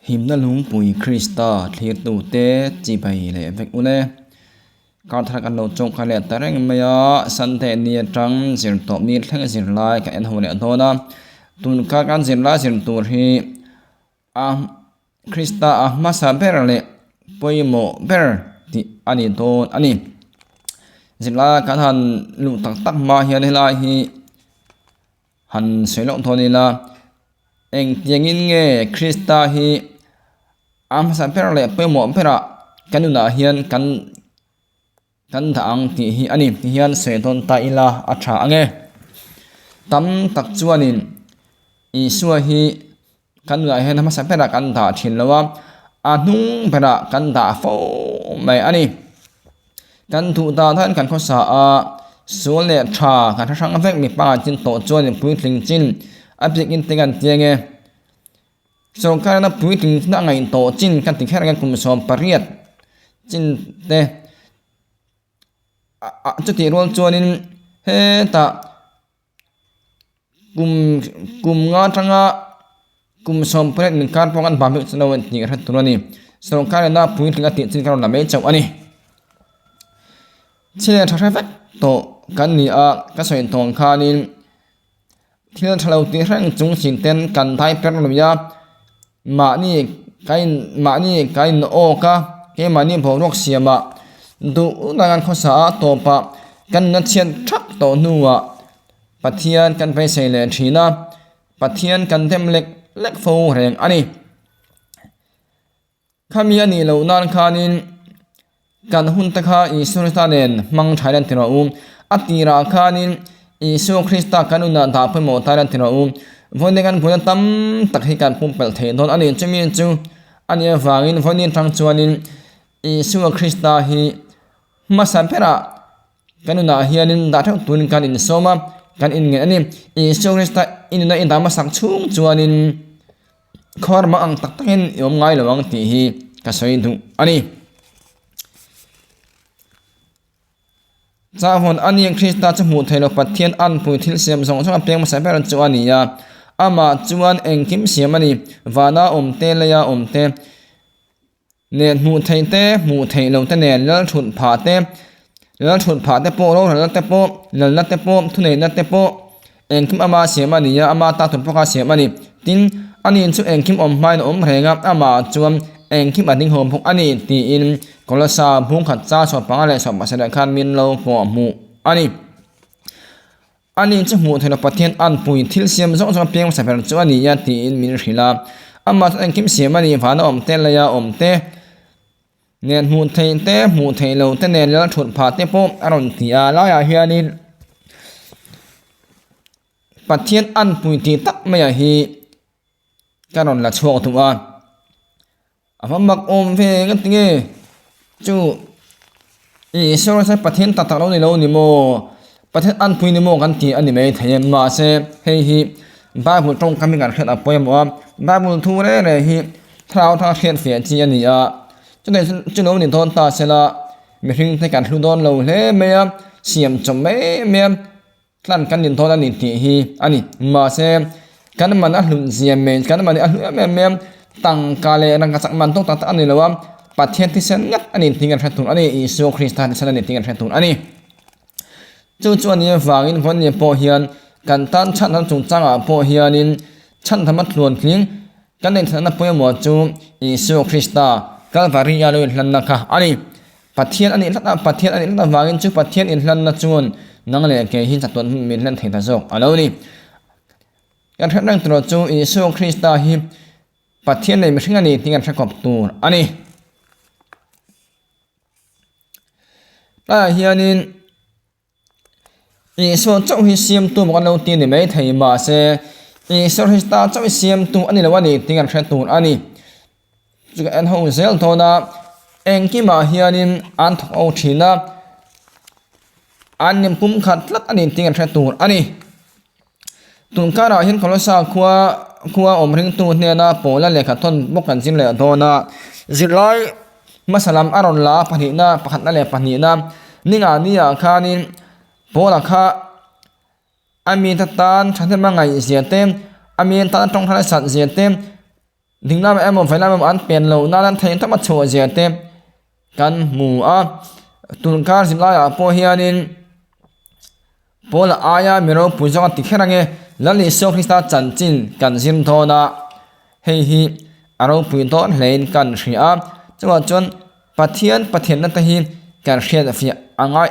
หิมนลุงปุยคริสตาเทียตูเตจีไปเลยเวกอุเลการทักอันโลจงคาเลตะเรงมยาสันเตเนียจังสิรตบนี้ทั้งสิรลายกันหัวเลโทนะตุนคากันสิรลายสิรตูรีคริสตามาซาเบรเลปุยโมเบรที่อันนี้โตอันนี้สิรลายกันหันลุตักมาเฮียนลายฮีหันเสลงโทนี่ละเองเตียงอินเงคริสตาฮีมาซาเบรเลปุยโมเบรกันอยู่นาเฮียนกันทางที่ฮีอันนี้เฮียนเสตนตาอิลาอัชาเงตำตักจวนินอีสัวฮีกันอยู่เฮียนมาซาเบรกันตาทินละว่าอานุงเบรกันตาโฟไม่อันนี้กันถูตาท่านกันข้อสาส่วนเลชากันทั้งเวกมีป้าจินโตจวนปุยถึงจินอับจิกินติกันเตียงเงส่วนการนับปุยถึงนั่งไงโตจินกันติแค่กันคุมสมปริยัติจินเตจุดที่รวมจวนนี้เฮตากุมงาทั้งกุมสมปริยัติมีการป้องกันบาปสนวนที่กระทำตัวนี้ส่วนการนับปุยถึงติจินการละเมเจ้าอันนี้เชื่อทัศน์โตกันนี่ก็ส่วนตรงคานินที่เราเล่าที่เรื่องจงสินเต้นกันไทยเป็นระยะมานี่ไกโอกะเกมานี่พอรกเสียมาดูดังข้อสาตัวปะกันนัดเชียนทักตัวนัวปะเทียนกันไปใส่เลทีนะปะเทียนกันเต็มเล็กฟูแรงอันนี้ข้ามีอันนี้เรานานคานินกันหุ่นตะคาอิสุริตาเดนมังไทยแลนด์ที่เราอัติราคานินอิสุคริสตากันอุณาดาเพื่อโมไทยแลนด์ที่เราวันนี้กันพูดตั้มตักให้กันพุ่งเปิดเทนตอนอันนี้จะมีจูอันนี้ฟังอินวันนี้ทางจวนินอิสุคริสตาฮีมาสัมเพระกันอุณาเฮียนินดาทั้งตุนกันอินโซมากันอินเงินอันนี้อิสุคริสตาอินดามาสักชุ่มจวนินขอร์มาอังตักเห็นยอมง่ายระวังที่ฮีก็สวยดูอันนี้จากคนอันนี้คริสต์จะหมุดให้เราปฏิเสธอันผู้ที่เสียมส่งช่วงเพียงมาใส่เป็นจวนนี้อามาจวนเองคิมเสียมันนี่วานาเตเลยเตเนหมุดให้หมุดให้เราเนแล้วฉุดผ่าโปเราแล้วโปแล้วโปทุนเนโปเองคิมอามาเสียมันนี่อามาตาถุนพกาเสียมันนี่ตินอันนี้ช่วยเองคิมไม่แรงอามาจวนเองคิมอดิ่งหอมพกอันนี้ตีอินกลสาบุงขัดจ้าชอบปังอะไรชอบมาแสดงการมินเราปอมูอันนี้จะหูเทนปะเทียนอันปุยทิลเสียมส่งเพียงใส่เป็นจวนนี้ยาตีอินมินหิลาอามาเองคิมเสียมันนี่ผ่านเตเลยเตเนียนหูเทเราเนียนแล้วฉุดผ่าเตปอารมณ์ที่ลายเฮียนินปะเทียนอันปุยที่ตักไม่ฮีการนละช่วงตัวอาฟังบักเฟกันติเงจูอีโซลใช้ประเทศตัดเราในเรานี่โมประเทศอันพุยนี่โมกันที่อันนี้ไม่ทำมาเสเฮีบาบุตรงคำมีการเขียนอัปยมัวบาบุทูเร่ฮีทราวทางเขียนเสียจีอันนี้จุดไหนจุดโน้นนี่โดนตาเสละไม่ถึงในการทุดอนเราเล่เมียเสียมจมเมียคลั่นกันดินทอดอันนี้ที่ฮีอันนี้มาเสกันมันอันหลุดเสียเมียกันมันอันหลุดเมียตั้งกาเลรังกษัตริย์มันต้องตัดอันนี้แล้วว่าประเทศที่เส้นงัดอันนี้ทิ้งกันแค่ตุนอันนี้อิสุคริสต์ที่เส้นอันนี้ทิ้งกันแค่ตุนอันนี้จู่ๆนี้ฟังอินวันนี้พอเฮียนกันตั้งชั้นทั้งจุงจังพอเฮียนินชั้นธรรมะล้วนคลิ้งกันในฐานะพอหมดจู่อิสุคริสต์กันวาริยาลุยลันนะคะอันนี้ประเทศอันนี้ประเทศอันนี้ตั้งฟังอินจู่ประเทศอินลันนะจวนนั่งเลยแกหินจัตุนมิลลันเทนตาโซกอันนี้กันทั้งนั้นตัวจู่อิสุคริสต์ฮิประเทศในไม่ใช่อันนี้ทิ้งกันแค่ขอบตัวอันนี้เฮียนินอีโซเจ้าฮิเซียมตัวมันเราตีนี่ไม่ไทยมาเสอีโซฮิสตาเจ้าฮิเซียมตัวอันนี้แล้ววันนี้ทิ้งกันแค่ตัวอันนี้จุดอันห้องเซลโทนะเองกี่มาเฮียนินอันเอาทีนะอันนี้ปุ่มขัดลัดอันนี้ทิ้งกันแค่ตัวอันนี้ตุนการเห็นคนละสาวคัวริงตัวเนี่ยนะโปแล้วเลยขัดทนบกกันจินเลยโทนะจิตร้อยมาสลัมอารอนลาปนินาปขัดนั่นแหละปนินานี่งานนี้คานินโปละคาอามีตตานฉันจะมาไงเสียเต็มอามีตตานตรงทะเลสัตว์เสียเต็ม ding na em mo faila mo an pen lo na lan thain tama chho je te kan mu a tun kar simla ya po hianin pola aya mero pujong tikherange lali so krista chanchin kan sim thona hei hi aro puito hlein kan hria chawa chon pathian na ta hi kan hriat fi angai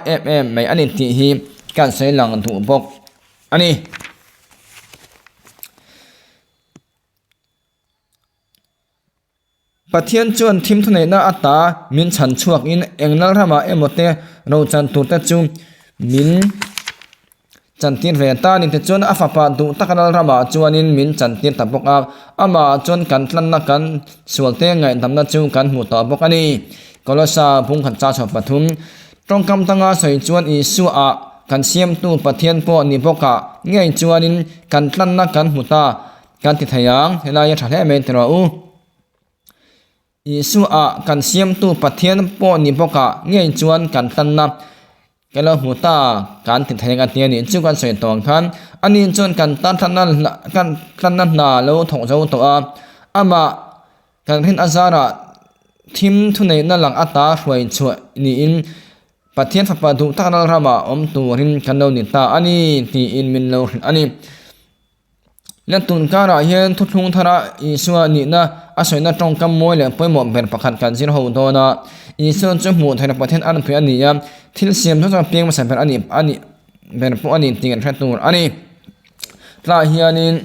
mai ani ti hi kan sei lang tu bok ani pathian chuan thim thunei na ata min chan chuak in engnal rama emote ro chan tu ta chu min chantin ve ta ni te chuan afapa du takanal rama chuanin min chantin tapok a ama chuan kan tlan na kan sualte ngai damna chu kan mu ta bok ani kolosa phung khan cha chho pathum tongkam tanga soi chuan isu a kan siam tu pathian po ni boka ngai chuanin kan tlan na kan muta kan ti thayang helaya thale me tero u isu a kan siam tu pathian po ni boka ngai chuan kan tlan na kala muta kan ti thayang ati ni chu kan soi tong khan ani chuan kan tan tlan na lo thong zo to a ama kan hin azara thim thunei na lang ata hruai chu ni in pathian fapa du takanal rama turin kanlo ni ta ani ti in min lo ani latun kara hian thuthung thara isua ni na asoina tongkam moi le poimo ber pakhat kan zir ho dona isu chu mu thaina pathian an phi ani ya thil siam tho peng ma san ani ber po ani tingan thratur ani tla hianin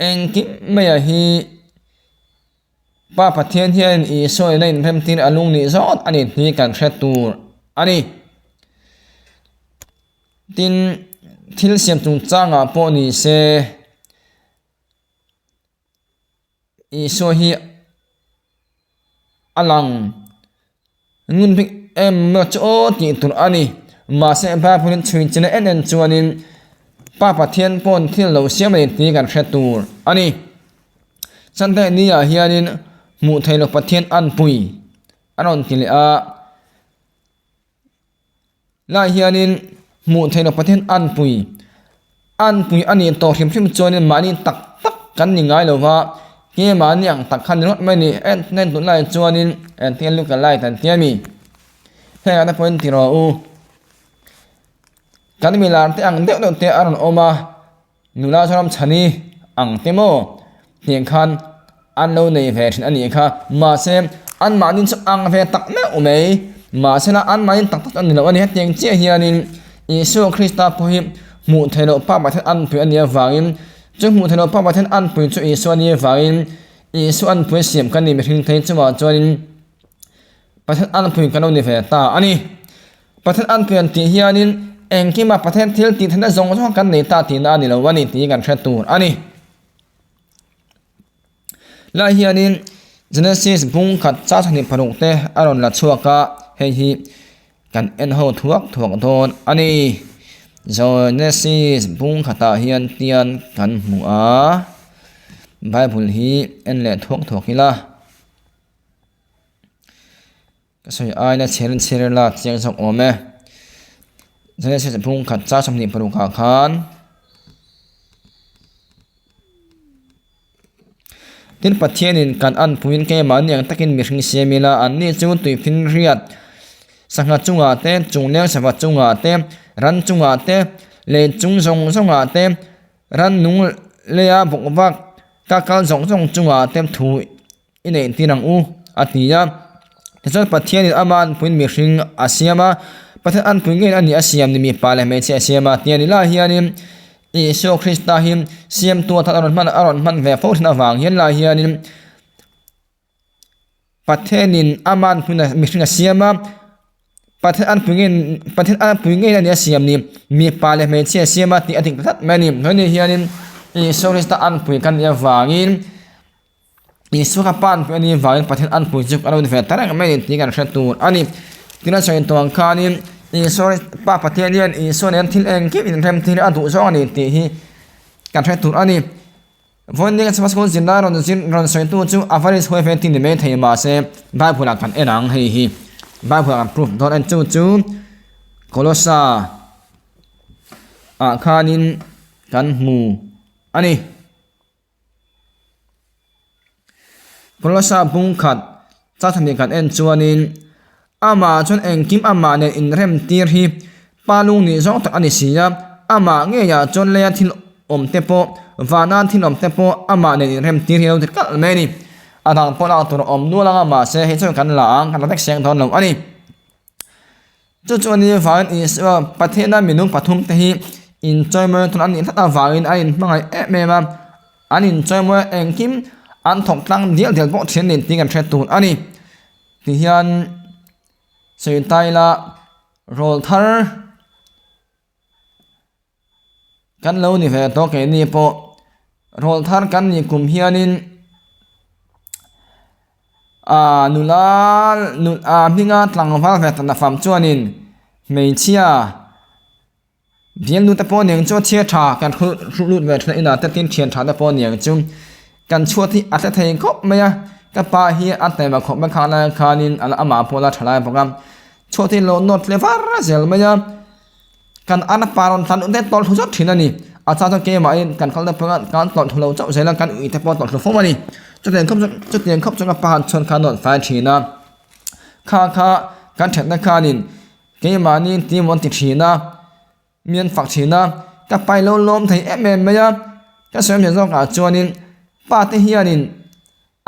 engki maya hi pa pathian hian isoi lein rem tin alung ni zot ani ti kan thratur ani tin thil siam tung changa po ni se isoi hi alang ngun pik em ma cho ti tur ani ma se ba punin chuin china en chuanin pa pathian pon thil lo siam le ti kan thratur ani sante ni ya hianin mu thailo pathian an pui anon tile a la hianin mu thailo pathian an pui ani to hrim chuanin mani tak kan ni ngai lowa ke mani ang tak khan rot mai ni en nen tu lai chuanin en tian lu ka lai tan tiami he ana point tiro u kan mi lar te ang deuh te aron oma nula saram chani ang temo tiang khan an lo nei ve thin ani kha ma se an manin chu ang ve tak na umei ma se na an manin tak an lo ani tiang che hianin isu krista po hi mu thailo pa ma the an pu ania wangin chu mu thailo pa ma the an pu chu isu ani wangin isu an pu siam kan ni me thing thai chu ma chuanin pathan an pu kan lo ni ve ta ani pathan an pu an ti hianin engki ma pathan thil ti thana zong zong kan nei ta ti na ni lo wani ti kan thratur ani la hianin Genesis bung khat cha thani pharuk te aron la chuaka hei hi kan en ho thuak don ani Genesis bung khata hian tian kan mu a Bible hi en le thuak hila kasoi aina cher la chiang sok ome Genesis bung khat cha samni pharuk khan tin pathianin kan an puin ke maniang takin mi hring siamila an ni chu tuiphin riat sanga chunga te chungleng sawa chunga te ran chunga te le chung zonga te ran nung leya bokwak ka kal zong chunga te thu inei tinang u atia tesal pathianin aman puin mi hring asiama pathan an puin ngen ani asiam ni mi pale me che asiama tiani la hianin Isu Krista him siam tu ta aron man ve fo thna wang hian la hianin pathenin aman puna mihringa siama pathen an puingen ani siam ni mi pale me che siama ti ating that mani honi hianin Isu Krista an pui kan ya wangin Isu ka pan pu ani wangin pathen an pui juk aron ve tarang me ti kan thratur ani tina chain tong khanin Isor pa pathian isor en thil eng ke in rem thil adu zo ani ti hi kan thai tur ani voning samas kon zin ron soi tu chu avaris hoi fe tin me thei ma se bai phula kan enang hei hi bai phula proof dot and chu kolosa a khanin kan mu ani Polosa bung khat cha thani kan en chuanin ama chon engkim ama ne in rem tir hi palung ni zong tak ani sia ama nge ya chon le thil om te po wana thil om te po ama ne in rem tir hiu kal me ni adang pola tur om nu langa ma se he chon kan la ang kan tak seng thon lo ani chu chuani van is pathena minung pathum te hi enjoyment thon ani thata wangin ain mangai e me ma an enjoyment engkim an thong tlang dial dial bo thien nin ting an thret tun ani ti hian sei tai la rol thar kan lo ni ve to ke ni po rol thar kan ni kum hianin nula minga tlang wal ve tan fam chuanin mei chia bian lu ta po neng cho chia tha kan khu lut ve thna ina ta tin thian tha ta po neng chung kan chua thi atha thei khop maya ka pa hi atne ma khop ma khana khanin ala ama pola thalai program chua thi lo not le var zel maya kan ana paron tan unte tol thu jot thinani acha cha ke ma in kan khalda panga kan tol thulo chau zela kan ui te po tol thu fomani chuten khop changa pa han chon khanon fa thina kha kan thena khanin ke ma ni ti mon ti thina mian fak thina ka pai lo lom thei em maya ka sem he zong ka chuanin pa te hianin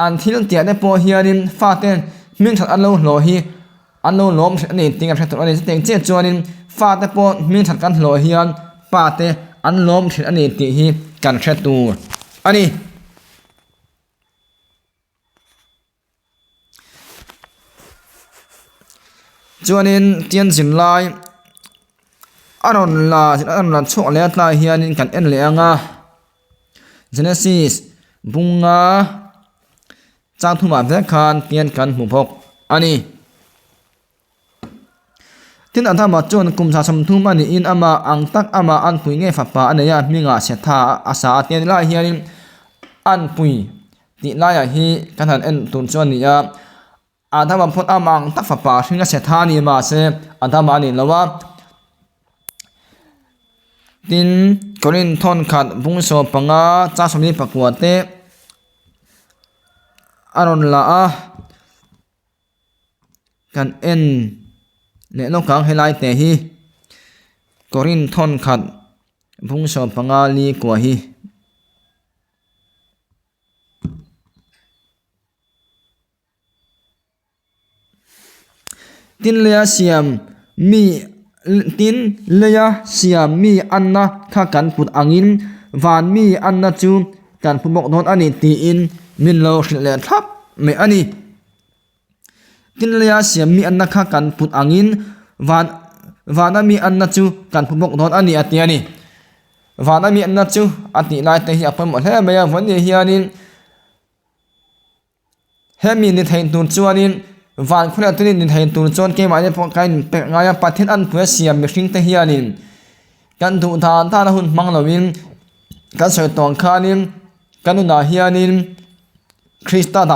an thil tia ne po hianin fa ten min that an lo hlo hi an lo lom ani tinga thret ani teng che chuanin fa te po min that kan hlo hian pa te an lom thit ani ti hi kan thret tu ani chuanin tian jin lai aron la chok le tla hianin kan en le anga Genesis bunga chang thuma ve khan tian kan mu phok ani tin athama chon kum sa sam thum ani in ama ang tak ama an pui nge fa pa anaya minga se tha asa tian la hianin an pui ti la ya hi kan han en tun chon ni ya athama phot amang tak fa pa thringa se tha ni ma se athama ni lawa tin korin thon khat bungso panga cha somni pakwate aron la a kan en le no kang helai te hi korin thon khat bungso panga li kwa hi tin leya siam mi tin leya siam mi anna kha kan put angin van mi anna chu kan pumok non ani ti in min lo le thap me ani tin leya siam mi anna kha kan put angin vana mi anna chu kan pumok non ani ati ani vana mi anna chu ati lai te hi apam he me ya van hianin he mi ni thein tun chuanin van khuna tunin ni thein tur chon ke ma ne pon kain pe nga ya pathin an pu siam mi hring te hianin kan du than ta na hun mang lowin kan soi tong khanin kanuna hianin krista da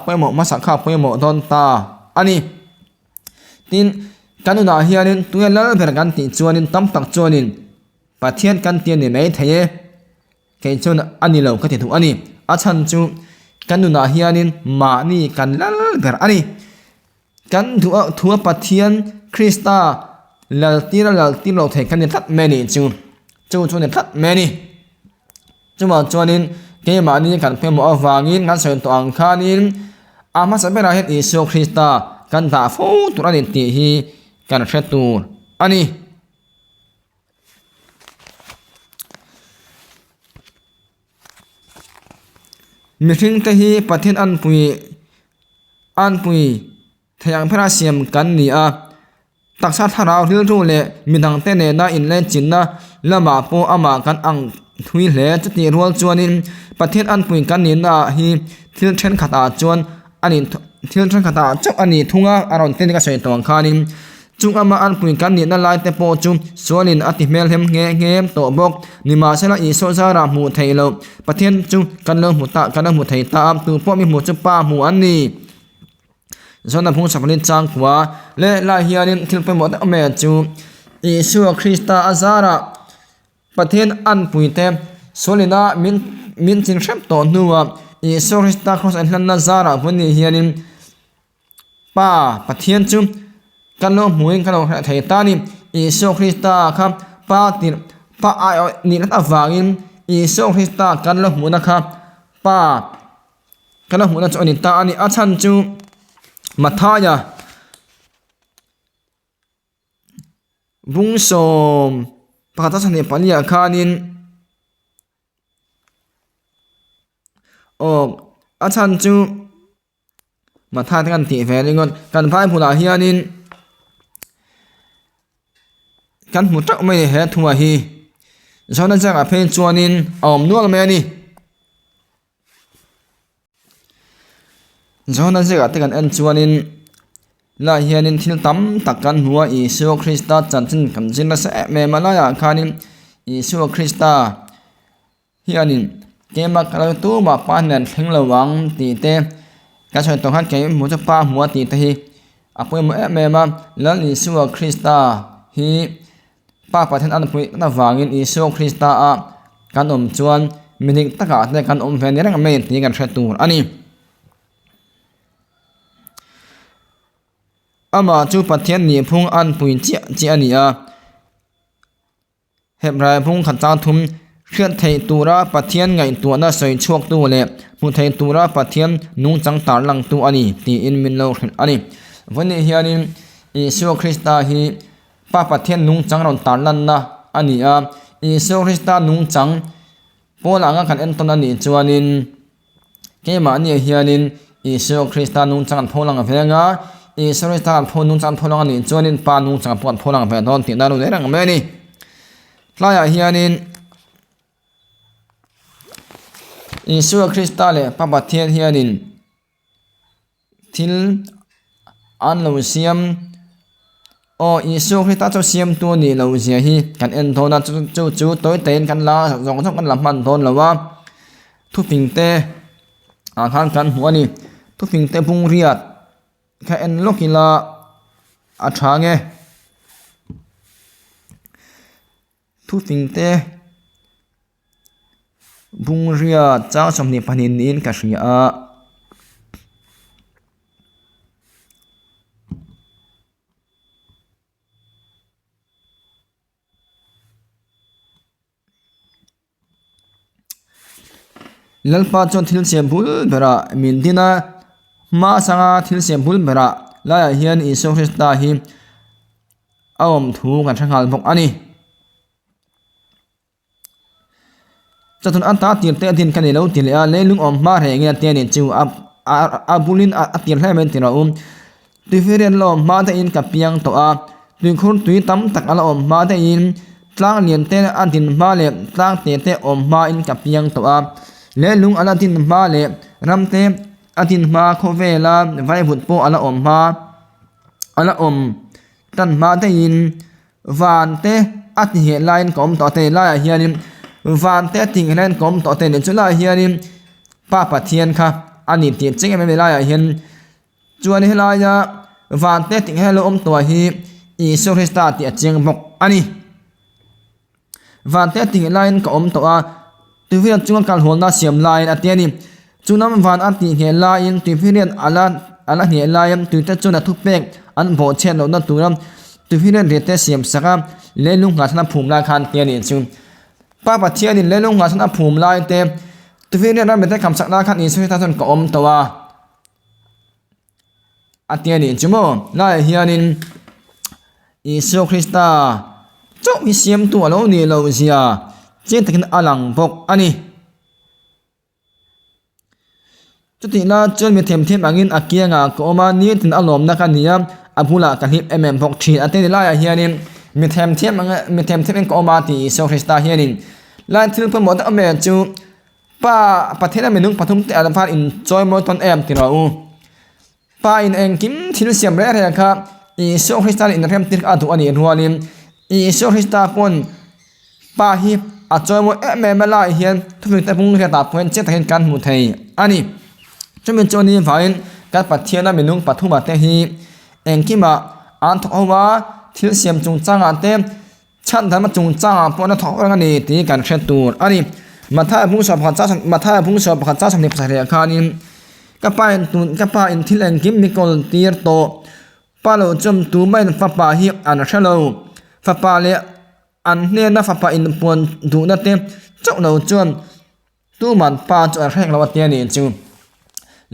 pe mo masakha pe mo don ta ani tin kanuna hianin tuelal ber kan ti chuanin tam tak chuanin pathian kan tian ni mai theye ke chon ani lo ka ti thu ani a chan chu kanuna hianin ma ni kan lal ber ani kan thua pathian krista lal ti lo the kan ni that many chu ni that many chuma chuanin ke ma ni kan pe mo awangin ngan sen to ang khanin ama sa bera het isu krista kan da fo turani ti hi kan thretu ani mithing te hi pathin an pui thayang phara siam kan ni a taksa tharau ril ru le midang te ne na in le chinna lama po ama kan ang thui hle chati rual chuanin pathin an pui kan ni na hi thil then khata chuan ani thil then khata chok ani thunga aron te ka sei tong khanin chung ama an pui kan ni na lai te po chu chuanin ati mel hem nge to bok nima sela I so zara mu thailo pathian chu kan lo mu ta kan mu thai ta am tu po mi mu chu pa mu an ni zona phung sapanin chang kwa le la hianin thil pe mo ta me chu Isu Krista azara pathian an pui te solina min chin shrem to nuwa อิสุคริสต์ครอสอันนั้นซาระพุ่นนี่เฮียนินป้าปะเทียนจุกันโลหมุยกันโลไทยตานิอิสุคริสต์ครับป้าติป้าไอนี่นัดวางินอิสุคริสต์กันโลหมุนะครับป้ากันโลหมุนะจุอันนี้ตาอันนี้อาชันจุมัทายาบุงสมปะทัศนีปัญญาคานินอาชันจูมาท่ากันตีแฟนงอนกันพายผู้ลาเฮียนินกันหูจักไม่ได้เหตุหัวฮีชาวนั้นจะกับเพนจวนินนัวละแม่นี่ชาวนั้นจะกับที่กันเอ็นจวนินลาเฮียนินทิลตั้มตักกันหัวอิสุคริสต์จันทินกันจินละเสะแม่มาลายาคานินอิสุคริสต์เฮียนินเกมักเราตู้มาปานนันเพ่งระวังตีเตการช่วยต้องหัดเกมหัวจะป้าหัวตีเตฮีอภัยมาแม่มาแล้วอิสุคริสต์ฮีป้าประเทศอันพุยนับวางินอิสุคริสต์การจวนมินิตะกาในการแฟนนี่รังไม่ตีกันเชื่อตัวอันนี้อามาจูประเทศนี้พุ่งอันปุยเจียนี่เห็บไรพุ่งขัดจางทุ่มเคลื่อนไทยตัวราประเทศไงตัวน่าใส่ชวกตัวเล่มุไทยตัวราประเทศนุ่งจังตาลังตัวอันนี้ตีอินมินโลอันนี้วันนี้เฮียนี่อิสุคริสต์ฮีป้าประเทศนุ่งจังเราตาลันนะอันนี้อิสุคริสต์นุ่งจังโปลังกันเอ็นตอนนี้จวนนินเกมานี่เฮียนี่อิสุคริสต์นุ่งจังโปลังเพียงอิสุคริสต์พูนุ่งจังโปลังนี่จวนนินป้านุ่งจังโปลังเพียงตอนที่นั่นรู้ได้รังไม่นี่ลายเฮียนี่อิสุคริสต์เลยป้าประเทศเฮียนินทิลอันเราเสียมอิสุคริสต์เจ้าเสียมตัวนี้เราเสียฮีกันเอ็นโทน่าจู่ตัวเต็นกันลาสองกันลำมันโทนแล้วว่าทุกสิ่งเตะอาคารกันหัวนี่ทุกสิ่งเตะพุงเรียดแค่เอ็นลูกกีฬาอาชาเงทุกสิ่งเตะบุงเรียเจ้าสมนิพันธ์อินกัชยาลัลปาจนทิลเสียบุลเบระมินดินามาสังอาทิลเสียบุลเบระลายเฮียนอิสุคริสต์ฮีถูกันช่างหัลพกอันนี้จะทุนอันตาตีเตดินกันเลวตีเลลุงมาแหงเงี้ยเตียนจิวบุลินตีให้เป็นตีเราตุฟิเรนลมาได้อินกับเปียงตัวตุคนตุยตั้มตักอัลมาได้อินตั้งเลียนเตอันดินมาเลตั้งเตมาอินกับเปียงตัวเลลุงอัลดินมาเลรำเตอันดินมาโคเวลาไว้บุตรโปอัลมาตันมาได้อินวานเตอันเหตุไลน์ของต่อเตไลเฮียนิมวานเตติงเล่นกลมต่อเตนจุลาเฮียนิมป้าปะเทียนค่ะอันนี้ตีจริงไม่เป็นไรเห็นจวนเฮลายาวานเตติงให้ลมตัวฮีอิสุคริสต์ตีจริงบอกอันนี้วานเตติงไลน์กลมตัวตุฟิเรนจุงการหัวน่าเสียมไลน์อันเตียนี่จุนน้ำวานอันตีเฮลายน์ตุฟิเรนอัลลเฮลายน์ตุเตจุนทุกเป็กอันโบเชนเราตัวนั้นตุฟิเรนเรเตเสียมสักเลลุงหาชนะภูมิราคาเตียนี่จุป้าปัจเจียนินเลลุงหาชนะภูมิลายเตตุฟิเรนนั้นเป็นแต่คำสักนาคันอิสุคริสต์จนกอมตัวอันเตียนี่จุโมลายเฮียนินอิสุคริสต์เจ้ามีเสียมตัวเราเนี่ยเราเสียเจนตะกินอลังพกอันนี้จุดที่น่าจนมีเทมอังอินอักเกียงก็มานี้ถึงอารมณ์นักนี้อับุลากันฮิปพกชีอันเตียนลายเฮียนินมีเทมเองก็มาที่อิสุคริสต์เฮียนินลายที่เราหมดอเมริจูป้าประเทศอเมริกาปฐมแต่อันพันอินจอยมอตอนที่เราป้าอินเองกิมที่เราเสียมแรกเลยครับอิสุคริสต์อินเทมติกอันทุกอันนี้หัวนิมอิสุคริสต์ปนป้าฮิอาจอยมอมาลายเฮียนทุกสิ่งแต่พุ่งเรียตาเพื่อนเจ้าเห็นการมุทัยอันนี้จนเป็นโจนี้ฝ่ายการปฏิเสธอเมริกาปฐมแต่ฮีเองกิมาอันทุกว่าที่เสียมจงจ้างอันเต็มฉันทำมาจงจ้างปนทอกรังนี้ตีการเช็ดตัวอันนี้ มาท่าพุงสอบขัดจ้ามาท่าพุงสอบขัดจ้าสำเนียงภาษาไทยคานินกับป้าอินตุนกับป้าอินทิเลงกิมมิโกลตีร์โตป้าเราจมตูไม่ฟ้าป่าฮิอันเชลล์ฟ้าป่าเละอันเนี่ยนะฟ้าป่าอินปวนดูนั่นเต็มเจ้าเราจวนตู้มันป้าจะแรงเราเตียนี่จู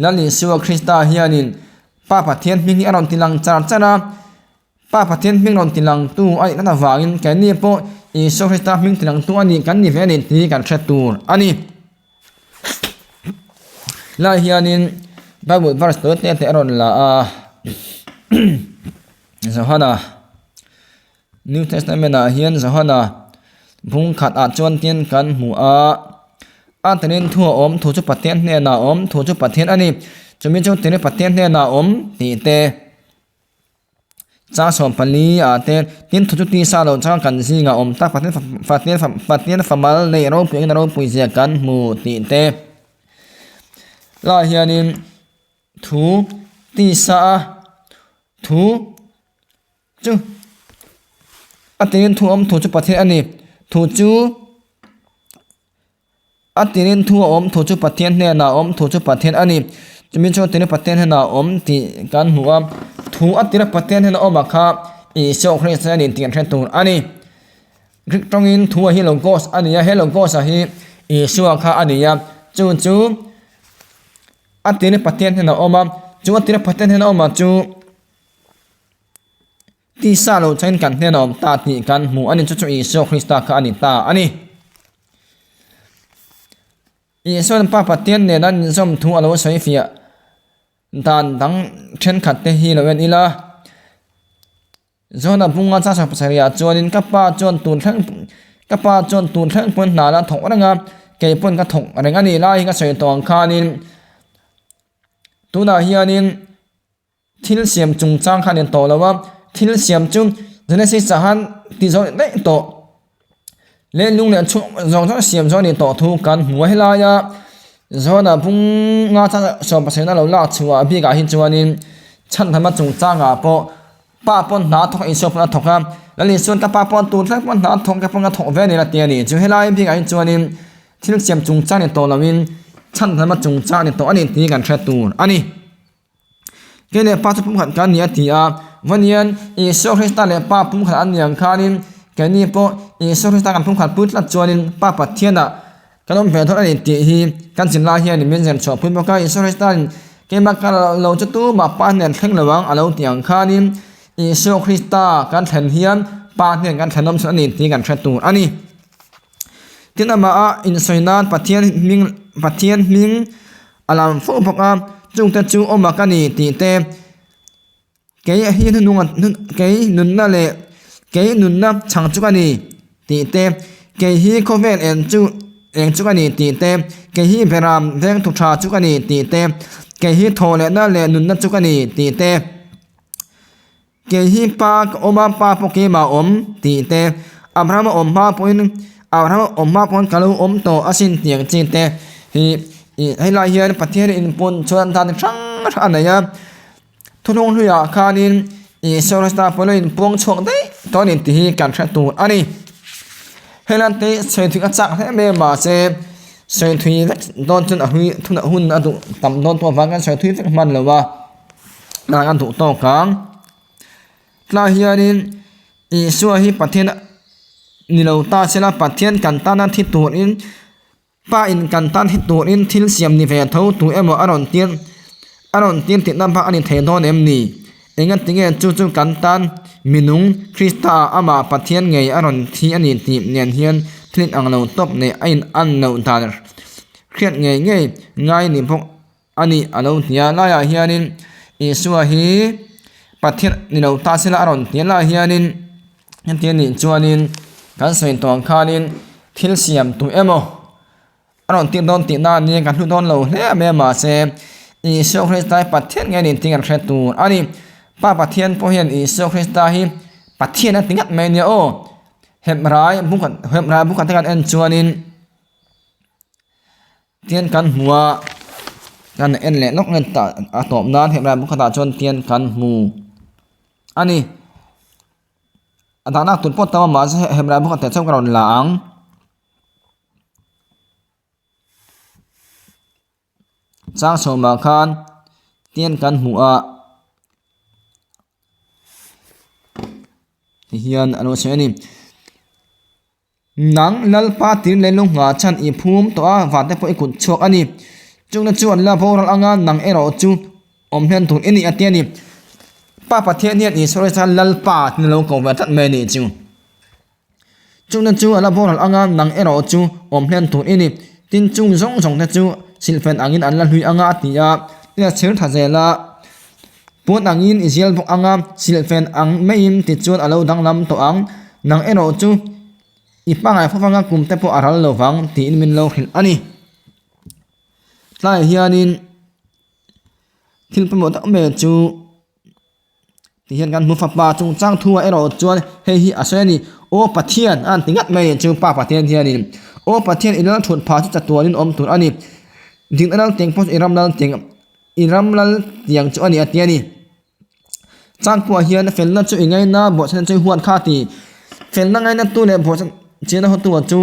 นั่นลิสิวคริสตาเฮียนินป้าปะเทียนมิงอารมณ์ติลังจาร์จาป้าปะเทียนมิงอารมณ์ติลังตู้ไอ้นั่นวางินแกนี่พออิสุคริสตามิงติลังตู้อันนี้กันนี่เวนินที่กันเช็ดตูอันนี้ลาเฮียนินบาบุตรวาร์สตัวเตะอารมณ์ละสหนา New Testament เฮียนสหนาพุงขัดอาจวนเตียนกันหัวอันเตนินทั่วอมถูจุปเตียนเนี่ยนาอมถูจุปเตียนอันนี้จะมีจุดเตียนปเตียนเนี่ยนาอมตีเตจ้าสมปลีอาเตตินถูจุตีซาโลจ้ากันซีงาอมตักปเตียนฟามัลในเราเพียงเราปุยเสียกันหมู่ตีเตลาเฮียนินถูตีซาถูจุอันเตนินทั่วอมถูจุปเตียนอันนี้ถูจุอันที่นี่ทั่วอมถูจุปเทียนเนี่ยนาอมถูจุปเทียนอันนี้จะมีช่วงที่นี่ปเทียนเนี่ยนาอมที่กันหัวถูอันที่นี่ปเทียนเนี่ยนาอมมาค่ะอีโซคริสต์นี่ที่กันแค่ตัวอันนี้ตรงนี้ทั่วฮิโลโกสอันนี้ฮิโลโกสฮิอีโซค่ะอันนี้จู่อันที่นี่ปเทียนเนี่ยนาอมมาจู่อันที่นี่ปเทียนเนี่ยนาอมมาจู่ที่ซาโลใช้กันเนี่ยนาอมตาที่กันหัวอันนี้จู่อีโซคริสต์ค่ะอันนี้ตาอันนี้อีส่วนป้าปเตียนเนี่ยนั่นส้มทุ่งอโลสวยเฟียตานดังเช่นขัดเตฮีเลเวนอีละส่วนพุงอาจารย์ภาษาเรียจวนกับป้าจวนตูนทั้งกับป้าจวนตูนทั้งปุ่นนาละถกอะไรงามเกี่ยปุ่นกระถกอะไรงั้นนี่ไล่ก็สวยตองคานินตัวนาเฮียนินทิลเสียมจุงจ้างคานินโตแล้วว่าทิลเสียมจุงจะได้สิสหันที่จะได้โตเล่นลุงเนี่ยช่วงจงเสียมจงนี่ต่อทุกันหัวให้ลายจงน่ะพุ่งงาจะสอบภาษาเราลากชัวพี่กาหินชัวนี่ฉันทำมาจงจ้างปอป้าปนหนาทกอีสอบนะทกครับแล้วนี่ส่วนกับป้าปนตูนแล้วปนหนาทกกับปนกระทกเวนี่ละเตียนี่จงให้ลายพี่กาหินชัวนี่ที่เสียมจงจ้างนี่ต่อละวินฉันทำมาจงจ้างนี่ต่ออันนี้ที่กันแค่ตูนอันนี้เกณฑ์ป้าจะพุ่งขัดกันเนี่ยที่วันนี้อีสอบคริสตัลเนี่ยป้าพุ่งขัดอันอย่างคานินแกนี่พออีสุริตากันพุ่งขัดพุทธละจวนินป้าปัดเทียนกันต้องเผยทอดอันนี้ตีฮีกันสินลาเฮียนี่มีเสียงชอบพุ่งบอกว่าอีสุริตาเกมักกันเราจะตู้มาป้าเนี่ยแข่งระวังเอาเตียงข้านินอีสุริตากันแทนเฮียนป้าเนี่ยกันแทนน้ำสนนี่ตีกันแค่ตัวอันนี้ที่นั่นมาอินสุริตาปัดเทียนมิงอารามฟูบอกว่าจุงแต่จูอมากันนี่ตีเตเกยฮีนุ่งเกยนุ่นนั่นแหละเกยนุนนับช่างจุกันนี่ตีเตเกยฮีโคเวนเอ็นจุกันนี่ตีเตเกยฮีเบรามแดงทุกชาจุกันนี่ตีเตเกยฮีโทเลนั่นเลนุนนับจุกันนี่ตีเตเกยฮีปากอมาปาปกเกมาอมตีเตอับราฮัมอมมาปนอับราฮัมอมมาปนกาลูอมโตอาสินเตียงจีเตฮีให้ลายเฮียนปฏิเสธอินปนชวนทานช่างอันไหนทุนงทุยาคานินอีโซลสตาร์พอลินปวงชงได้ตอนนี้ที่การแข่งตัวอันนี้เฮลันตีเสียถึงจักรให้เบมาเซเสียถึงโดนจนหุยทุนหุ่นตุต่ำโดนตัวฟังกันเสียถึงมันเลยว่านางกันถูกต้องกันลาเฮียนินอีสัวฮีปัทเทียนนิโลตาเซลาปัทเทียนกันตานันที่ตัวอินป้าอินกันตันที่ตัวอินทิลเสียมนิเวศเท่าตัวเอ็มอารอนเตียนติดน้ำพักอันนี้เทนอนเอ็มนี่เองกันติงเงจู่ๆกันตันมินุงคริสตาอามาปะเทียนไงอารอนที่อันนี้ตีเนียนเฮียนทลินอังเราตบในไอ้อันเราตาร์เครียดไงนี่พวกอันนี้อันเราที่ลายเฮียนินอิสวาฮีปะเทียนนี่เราตาเสลอารอนที่ลายเฮียนินยันเทียนนี่จวนินกันสวยตัวคานินทิลเสียมตัวเอ็มอารอนที่โดนตีนานี่กันทุกโดนเราเล่แม่มาเซอิสวาคริสตาปะเทียนไงนี่ติงกันแค่ตัวอันนี้ป้าปะเทียนพอเห็นอิสุคริสตาฮีปะเทียนนั้นติงกัดเมเนียโอเห็บร้ายบุกันที่กันเอ็นจวนินเทียนกันหัวกันเอ็นเละนกเงินตาตอบนานเห็บร้ายบุกันตาจนเทียนกันหูอันนี้อันนั้นตุนปอดตามมาเห็บร้ายบุกันแต่เจ้ากระดอนหลัง จางโซมาคานเตียนกันหัวเฮียนอนุเชนีนังลัลปาตินเลลุงหาชันอีภูมิตัววาดแต่พออีกุนชกอันนี้จุงนั้นจวนละพอรัลงานนังเอรอจูอมเฮียนตุนอินี่อัตยานี่ป้าประเทศเนี่ยอีสโรชันลัลปาตินลงกงเวทัดเมนี่จุงนั้นจูละพอรัลงานนังเอรอจูอมเฮียนตุนอินี่ตินจุงซงซงแต่จูสิลเฟนอังอินอันละลุยอังอาติยาเนี่ยเชิญทัเจละปวดอังอินอิเซียลพกอังอาสิลเฟนอังไม่ยิมติดจวนอารมณ์ดังลำตัวอังนังเอรอจูอีปังไอ้พวกฟังกุมแต่พวกอารัลโลฟังตีนมินโลหินอันนี้ไล่เฮียนินทิลปมดเมจูที่เห็นกันมุฟปาจงจ้างทัวไอรอจวนเฮียอาเซนีโอปะเทียนอันติงัดเมจูป้าปะเทียนเฮียนินโอปะเทียนอิรัลถุนพาจุดตัวนินอมถุนอันนี้ดิ้งอันนั้นเตียงพออิรัมลัลเตียงอิรัมลัลเตียงจูอันนี้อัตยานี่จ้างพัวเฮียนเฟลนั่นจูอีไงนะบอกฉันจะหวนข้าตีเฟลนั่งไงนั่นตู้เนี่ยบอกฉันเจ้าหัวตัวจู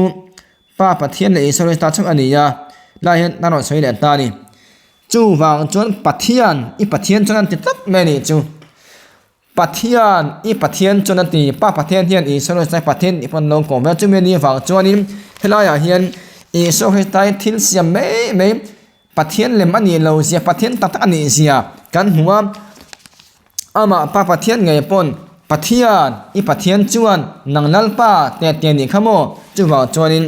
ป้าปะเทียนเลยอิสราเอลตาชักอันนี้ยาไล่เห็นนั่นเราใช้เด็ดตานี่จูวางจวนปะเทียนอีปะเทียนจวนนั้นติดตับแม่นี่จูปะเทียนอีปะเทียนจวนนั้นตีป้าปะเทียนเฮียนอิสราเอลใช้ปะเทียนอีพันลงของแม่จูเมนี่วางจวนนี้เฮลายาเฮียนอิสราเอลใช้ทิลเสียไม่ปะเทียนเล่มอันนี้เราเสียปะเทียนตัดอันนี้เสียกันหัวอามาป้าปะเทียนไงปนปะเทียนอีปะเทียนจวนนังลัลป้าแต่เตียนนี่ขโมจูวางจวนนี้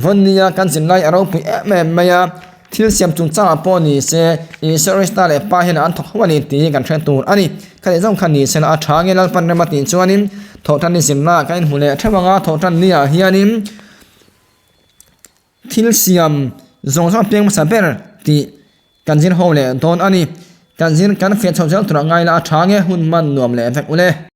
วันนี้กันสินไล่เราไปแม่ไม่ทิลเสียมจุนจ้าปอนี่เสอิสราเอลตาเลป้าเห็นอันทวันนี้ตีกันเทรนตูอันนี้กันจะต้องคันนี้เสนาทางเงินลัลปันเรมาตินจวนนี้ทอทันนี่สิมลากันหูเล่เทวังอาทอทันนี่เฮียนิมทิลเสียมจงส่งเพียงมาสับเปอร์ตีกันสินโฮเล่ตอนอันนี้กันสินกันเฟียชาวเจ้าตระไงละทางเงินหุ่นมันนวมเล่เฟกอุเล่